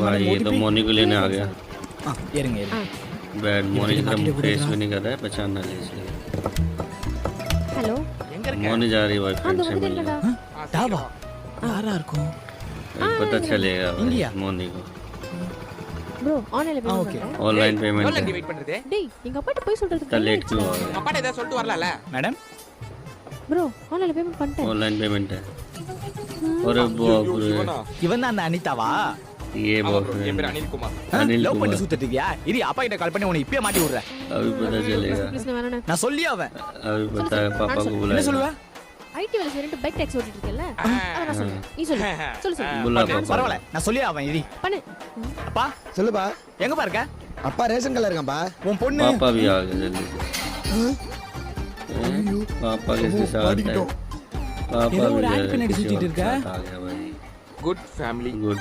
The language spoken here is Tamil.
भाई ये तो मोनी को लेने आ गया। ஏறுங்க ஏறுங்க बैड मोनी की तरफ फेस भी नहीं कर रहा है, पहचानना नहीं इसलिए। ஹலோ मोनी जा रही बॉयफ्रेंड से मिलने। வந்துட்டேன்டா டாவா யாரா இருக்கும் पता चलेगा इंडिया। भाई मोनी को। ப்ரோ ஆன்லைன்ல ஆ, பேமெண்ட் okay. பண்றேன் ऑनलाइन எவ்வளவு पेमेंट நேரம் है। வெயிட் பண்றது? டேய் எங்க அப்பாட்ட போய் சொல்றதுக்கு इतना लेट क्यों हो गया? அப்பாட்ட ஏதாவது சொல்லிட்டு வரலாம்ல? மேடம் ப்ரோ ஆன்லைன்ல பேமெண்ட் பண்ணிட்டேன் ऑनलाइन पेमेंट है। और बाप रे இவன் தான் அந்த அனிதாவா ये बाप என் रे பேர் அனில் குமார். अनिल லவ் பண்ணி कुमार। சுத்திட்டு இருக்கியா இரு அப்பா கிட்ட கால் பண்ணி உன்னை இப்பயே மாட்டி விடுறேன் अभी पता चलेगा। ப்ளீஸ் நான் வேணானே நான் சொல்லி அவன் अभी पता है पापा को என்ன बुलाएगा। சொல்லுவ ஐடி வேலை செய்யறேன் பைக் டாக்ஸி ஓட்டிட்டு இருக்கேல்ல அத நான் சொல்றேன் நீ சொல்லு சொல்லு சொல்லு बुला पापा। பரவாயில்ல நான் சொல்லி அவன் இரு பண்ணு அப்பா சொல்லுப்பா. எங்க பாருக்க அப்பா ரேஷன் கடையில் இருக்கான்ப்பா. உன் பொண்ணு पापा भी आ गए जल्दी से। पापा किसके साथ है? மாட்டிக்கிட்டோம். पापा ஏதோ भी ஒரு है, ஆள் பின்னாடி किसी சுத்திட்டு और के இருக்க? साथ आ गया भाई। Good family. गुड